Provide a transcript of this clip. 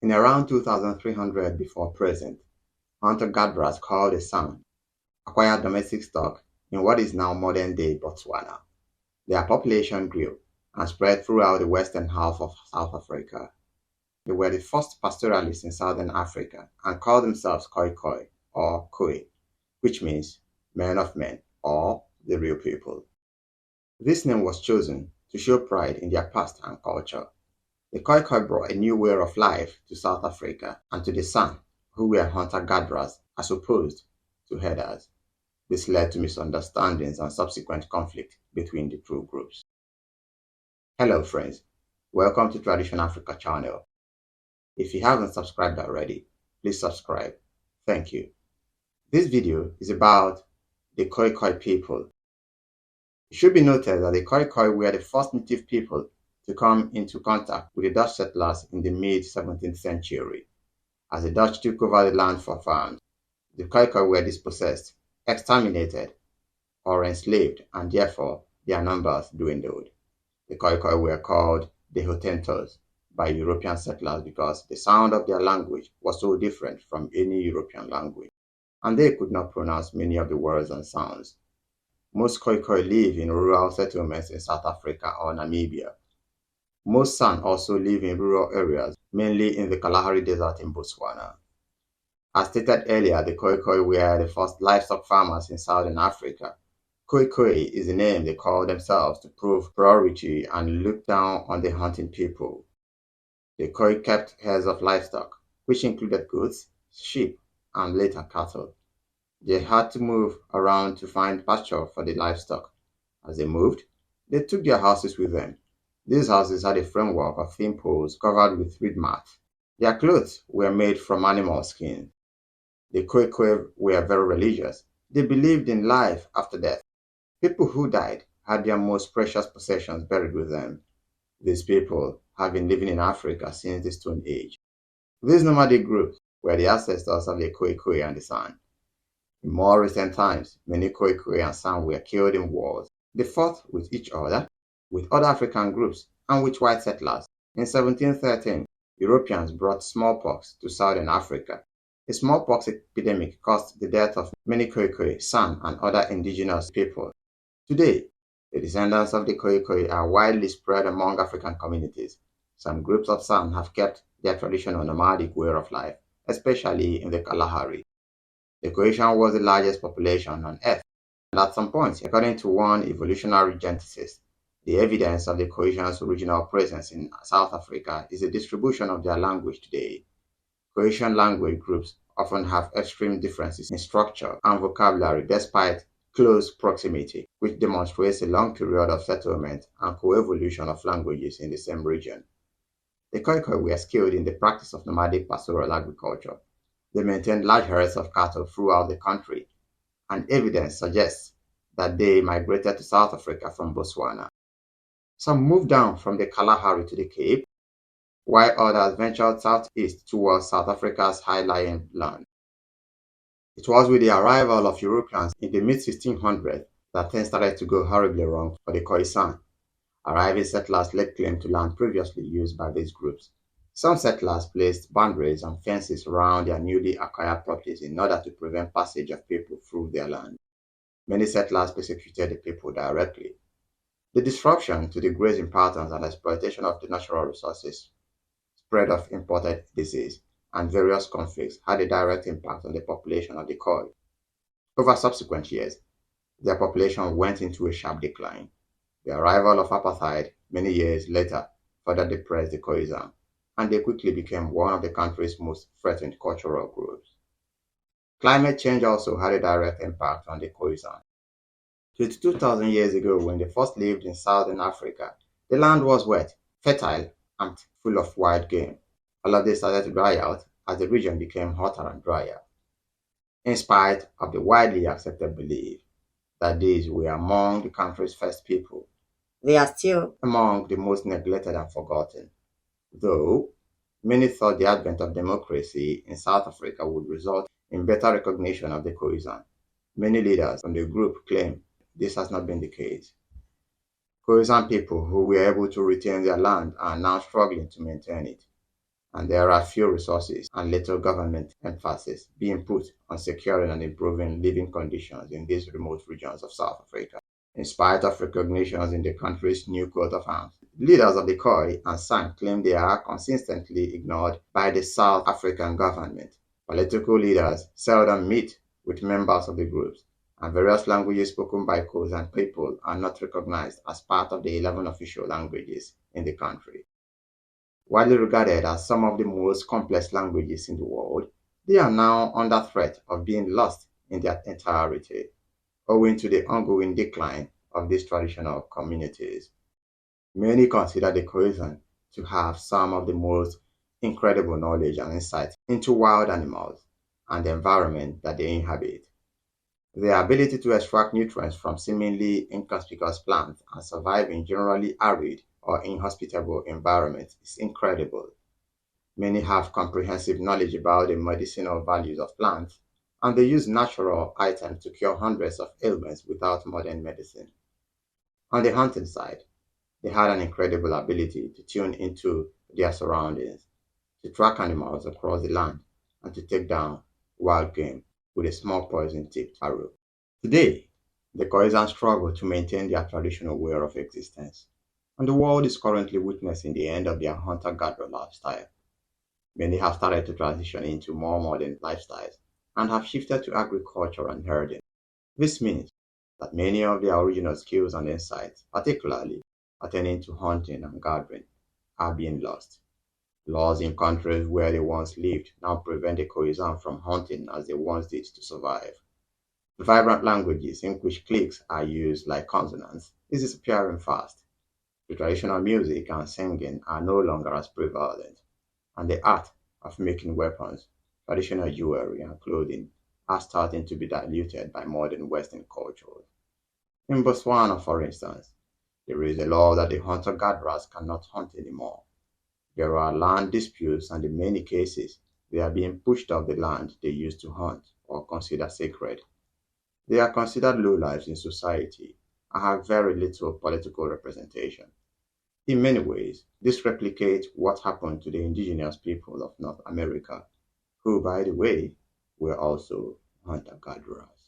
In around 2300 before present, hunter-gatherers called the San acquired domestic stock in what is now modern-day Botswana. Their population grew and spread throughout the western half of South Africa. They were the first pastoralists in southern Africa and called themselves Khoisan or Khoi, which means men of men or the real people. This name was chosen to show pride in their past and culture. The Khoisan brought a new way of life to South Africa and to the San, who were hunter-gatherers as opposed to herders. This led to misunderstandings and subsequent conflict between the two groups. Hello friends, welcome to Traditional Africa channel. If you haven't subscribed already, please subscribe. Thank you. This video is about the Khoisan people. It should be noted that the Khoisan were the first native people to come into contact with the Dutch settlers in the mid-17th century. As the Dutch took over the land for farms, the Khoisan were dispossessed, exterminated, or enslaved, and therefore their numbers dwindled. The Khoisan were called the Hottentots by European settlers because the sound of their language was so different from any European language, and they could not pronounce many of the words and sounds. Most Khoisan live in rural settlements in South Africa or Namibia. Most San also live in rural areas, mainly in the Kalahari Desert in Botswana. As stated earlier, the Khoisan were the first livestock farmers in southern Africa. Khoi is the name they call themselves to prove priority and look down on the hunting people. The Khoi kept herds of livestock, which included goats, sheep, and later cattle. They had to move around to find pasture for the livestock. As they moved, they took their houses with them. These houses had a framework of thin poles covered with reed mats. Their clothes were made from animal skin. The Khoisan were very religious. They believed in life after death. People who died had their most precious possessions buried with them. These people have been living in Africa since the Stone Age. These nomadic groups were the ancestors of the Khoisan and the San. In more recent times, many Khoisan and San were killed in wars. They fought with each other, with other African groups, and with white settlers. In 1713, Europeans brought smallpox to southern Africa. The smallpox epidemic caused the death of many Khoisan, San, and other indigenous people. Today, the descendants of the Khoisan are widely spread among African communities. Some groups of San have kept their traditional nomadic way of life, especially in the Kalahari. The Khoisan was the largest population on Earth, and at some point, according to one evolutionary geneticist, the evidence of the Khoisan's original presence in South Africa is the distribution of their language today. Khoisan language groups often have extreme differences in structure and vocabulary despite close proximity, which demonstrates a long period of settlement and coevolution of languages in the same region. The Khoisan were skilled in the practice of nomadic pastoral agriculture. They maintained large herds of cattle throughout the country, and evidence suggests that they migrated to South Africa from Botswana. Some moved down from the Kalahari to the Cape, while others ventured southeast towards South Africa's high-lying land. It was with the arrival of Europeans in the mid-1600s that things started to go horribly wrong for the Khoisan. Arriving settlers laid claim to land previously used by these groups. Some settlers placed boundaries and fences around their newly acquired properties in order to prevent passage of people through their land. Many settlers persecuted the people directly. The disruption to the grazing patterns and exploitation of the natural resources, spread of imported disease, and various conflicts had a direct impact on the population of the Khoi. Over subsequent years, their population went into a sharp decline. The arrival of apartheid many years later further depressed the Khoisan, and they quickly became one of the country's most threatened cultural groups. Climate change also had a direct impact on the Khoisan. 22,000 years ago, when they first lived in southern Africa, the land was wet, fertile, and full of wild game. All of this started to dry out as the region became hotter and drier. In spite of the widely accepted belief that these were among the country's first people, they are still among the most neglected and forgotten. Though many thought the advent of democracy in South Africa would result in better recognition of the Khoisan, many leaders from the group claim this has not been the case. Khoisan people who were able to retain their land are now struggling to maintain it. and there are few resources and little government emphasis being put on securing and improving living conditions in these remote regions of South Africa. In spite of recognitions in the country's new coat of arms, leaders of the Khoi and San claim they are consistently ignored by the South African government. Political leaders seldom meet with members of the groups, and various languages spoken by Khoisan people are not recognized as part of the 11 official languages in the country. Widely regarded as some of the most complex languages in the world, they are now under threat of being lost in their entirety, owing to the ongoing decline of these traditional communities. Many consider the Khoisan to have some of the most incredible knowledge and insight into wild animals and the environment that they inhabit. Their ability to extract nutrients from seemingly inconspicuous plants and survive in generally arid or inhospitable environments is incredible. Many have comprehensive knowledge about the medicinal values of plants, and they use natural items to cure hundreds of ailments without modern medicine. On the hunting side, they had an incredible ability to tune into their surroundings, to track animals across the land, and to take down wild game with a small poison-tipped arrow. Today, the Khoisan struggle to maintain their traditional way of existence, and the world is currently witnessing the end of their hunter-gatherer lifestyle. Many have started to transition into more modern lifestyles and have shifted to agriculture and herding. This means that many of their original skills and insights, particularly pertaining to hunting and gathering, are being lost. Laws in countries where they once lived now prevent the Khoisan from hunting as they once did to survive. Vibrant languages in which clicks are used like consonants is disappearing fast. The traditional music and singing are no longer as prevalent, and the art of making weapons, traditional jewelry, and clothing are starting to be diluted by modern Western cultures. In Botswana, for instance, there is a law that the hunter-gatherers cannot hunt anymore. There are land disputes, and in many cases, they are being pushed off the land they used to hunt or consider sacred. They are considered lowlifes in society and have very little political representation. In many ways, this replicates what happened to the indigenous people of North America, who, by the way, were also hunter gatherers.